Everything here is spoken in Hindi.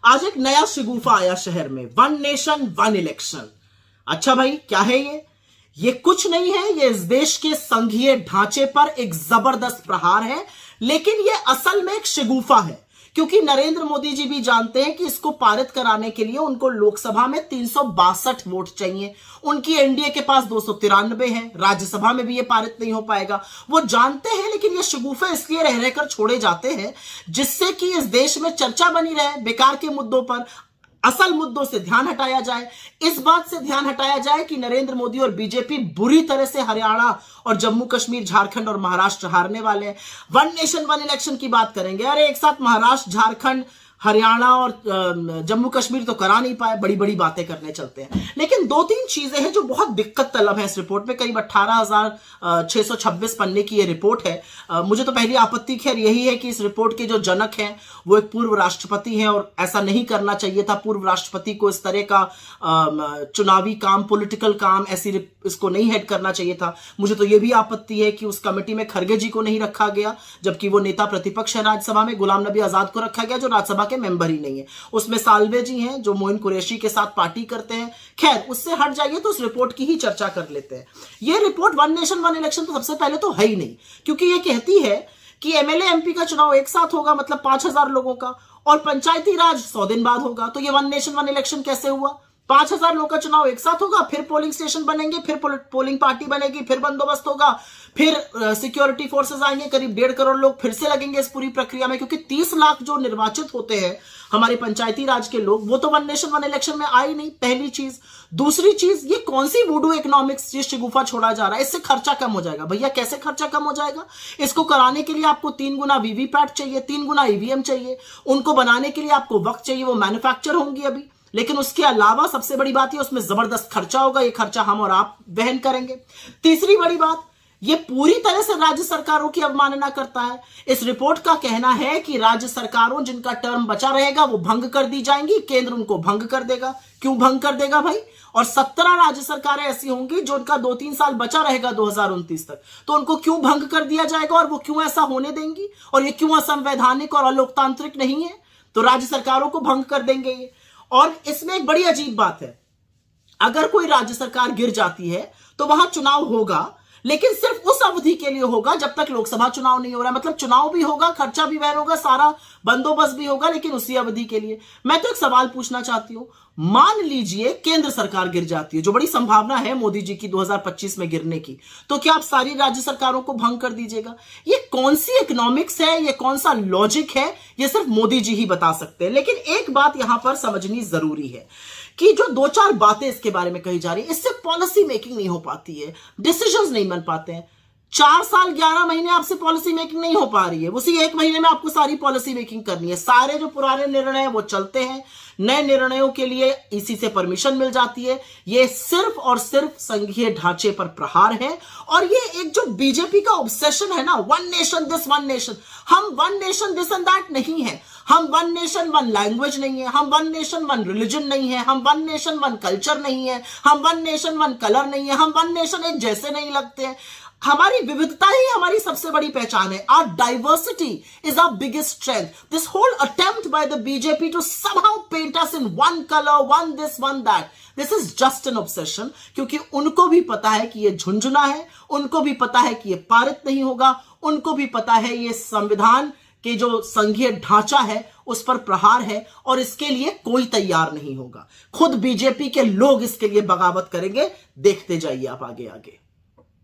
आज एक नया शिगुफा आया शहर में, वन नेशन वन इलेक्शन। अच्छा भाई, क्या है ये कुछ नहीं है, ये इस देश के संघीय ढांचे पर एक जबरदस्त प्रहार है। लेकिन ये असल में एक शिगुफा है, क्योंकि नरेंद्र मोदी जी भी जानते हैं कि इसको पारित कराने के लिए उनको लोकसभा में 362 वोट चाहिए। उनकी एनडीए के पास 293 है, राज्यसभा में भी ये पारित नहीं हो पाएगा, वो जानते हैं। लेकिन ये शिगुफे इसलिए रह रहकर छोड़े जाते हैं जिससे कि इस देश में चर्चा बनी रहे बेकार के मुद्दों पर, असल मुद्दों से ध्यान हटाया जाए। इस बात से ध्यान हटाया जाए कि नरेंद्र मोदी और बीजेपी बुरी तरह से हरियाणा और जम्मू कश्मीर, झारखंड और महाराष्ट्र हारने वाले हैं। वन नेशन वन इलेक्शन की बात करेंगे, अरे एक साथ महाराष्ट्र, झारखंड, हरियाणा और जम्मू कश्मीर तो करा नहीं पाए, बड़ी बड़ी बातें करने चलते हैं। लेकिन दो तीन चीजें हैं जो बहुत दिक्कत तलब है इस रिपोर्ट में। करीब 18,626 पन्ने की ये रिपोर्ट है। मुझे तो पहली आपत्ति खैर यही है कि इस रिपोर्ट के जो जनक हैं वो एक पूर्व राष्ट्रपति हैं, और ऐसा नहीं करना चाहिए था। पूर्व राष्ट्रपति को इस तरह का चुनावी काम, पॉलिटिकल काम ऐसी इसको नहीं हेड करना चाहिए था। मुझे तो ये भी आपत्ति है कि उस कमेटी में खरगे जी को नहीं रखा गया, जबकि वो नेता प्रतिपक्ष है राज्यसभा में। गुलाम नबी आजाद को रखा गया जो राज्यसभा के मेंबर ही नहीं है। उसमें साल्वे जी हैं जो मोइन कुरैशी के साथ पार्टी करते हैं। खैर, उससे हट जाइए तो उस रिपोर्ट की ही चर्चा कर लेते हैं। यह report one nation one election तो सबसे पहले तो है ही नहीं, क्योंकि यह कहती है कि एमएलए एमपी का चुनाव एक साथ होगा, मतलब 5,000 लोगों का, और पंचायती राज 100 दिन बाद होगा। तो यह वन नेशन वन इलेक्शन कैसे हुआ? 5,000 लोगों का चुनाव एक साथ होगा, फिर पोलिंग स्टेशन बनेंगे, फिर पोलिंग पार्टी बनेगी, फिर बंदोबस्त होगा, फिर सिक्योरिटी फोर्सेस आएंगे, करीब 1.5 करोड़ लोग फिर से लगेंगे इस पूरी प्रक्रिया में, क्योंकि 30 लाख जो निर्वाचित होते हैं हमारे पंचायती राज के लोग, वो तो वन नेशन वन इलेक्शन में आई नहीं, पहली चीज। दूसरी चीज, ये कौन सी वुडू इकोनॉमिक्स ये शिगुफा छोड़ा जा रहा है? इससे खर्चा कम हो जाएगा। भैया कैसे खर्चा कम हो जाएगा? इसको कराने के लिए आपको 3 गुना वीवीपैट चाहिए, 3 गुना ईवीएम चाहिए, उनको बनाने के लिए आपको वक्त चाहिए, वो मैन्युफैक्चर होंगी अभी। लेकिन उसके अलावा सबसे बड़ी बात है उसमें जबरदस्त खर्चा होगा, ये खर्चा हम और आप वहन करेंगे। तीसरी बड़ी बात, ये पूरी तरह से राज्य सरकारों की अवमानना करता है। इस रिपोर्ट का कहना है कि राज्य सरकारों जिनका टर्म बचा रहेगा वो भंग कर दी जाएंगी, केंद्र उनको भंग कर देगा। क्यों भंग कर देगा भाई? और 17 राज्य सरकारें ऐसी होंगी जो उनका 2-3 साल बचा रहेगा 2029 तक, तो उनको क्यों भंग कर दिया जाएगा और वो क्यों ऐसा होने देंगी? और ये क्यों असंवैधानिक और अलोकतांत्रिक नहीं है? तो राज्य सरकारों को भंग कर देंगे ये। और इसमें एक बड़ी अजीब बात है, अगर कोई राज्य सरकार गिर जाती है तो वहां चुनाव होगा, लेकिन सिर्फ उस अवधि के लिए होगा जब तक लोकसभा चुनाव नहीं हो रहा है। मतलब चुनाव भी होगा, खर्चा भी वहन होगा, सारा बंदोबस्त भी होगा, लेकिन उसी अवधि के लिए। मैं तो एक सवाल पूछना चाहती हूं, मान लीजिए केंद्र सरकार गिर जाती है, जो बड़ी संभावना है मोदी जी की 2025 में गिरने की, तो क्या आप सारी राज्य सरकारों को भंग कर दीजिएगा? ये कौन सी इकोनॉमिक्स है, ये कौन सा लॉजिक है? ये सिर्फ मोदी जी ही बता सकते हैं। लेकिन एक बात यहां पर समझनी जरूरी है कि जो 2-4 बातें इसके बारे में कही जा रही है, इससे पॉलिसी मेकिंग नहीं हो पाती है, डिसीजंस नहीं बन पाते हैं। 4 साल 11 महीने आपसे पॉलिसी मेकिंग नहीं हो पा रही है, उसी 1 महीने में आपको सारी पॉलिसी मेकिंग करनी है। सारे जो पुराने निर्णय हैं वो चलते हैं, नए निर्णयों के लिए इसी से परमिशन मिल जाती है। ये सिर्फ और सिर्फ संघीय ढांचे पर प्रहार है। और ये एक जो बीजेपी का ऑब्सेशन है ना, one nation this one nation, हम one nation this and that नहीं है, हम वन नेशन वन लैंग्वेज नहीं है, हम वन नेशन वन रिलीजन नहीं है, हम वन नेशन वन कल्चर नहीं है, हम वन नेशन वन कलर नहीं है, हम वन नेशन एक जैसे नहीं लगते हैं। हमारी विविधता ही हमारी सबसे बड़ी पहचान है। Our diversity is our biggest strength. This whole attempt by the BJP to somehow paint us in one color, one this, one that, this is just an obsession. क्योंकि उनको भी पता है कि ये झुंझुना है, उनको भी पता है कि ये पारित नहीं होगा, उनको भी पता है ये संविधान के जो संघीय ढांचा है उस पर प्रहार है, और इसके लिए कोई तैयार नहीं होगा। खुद बीजेपी के लोग इसके लिए बगावत करेंगे। देखते जाइए आप आगे आगे।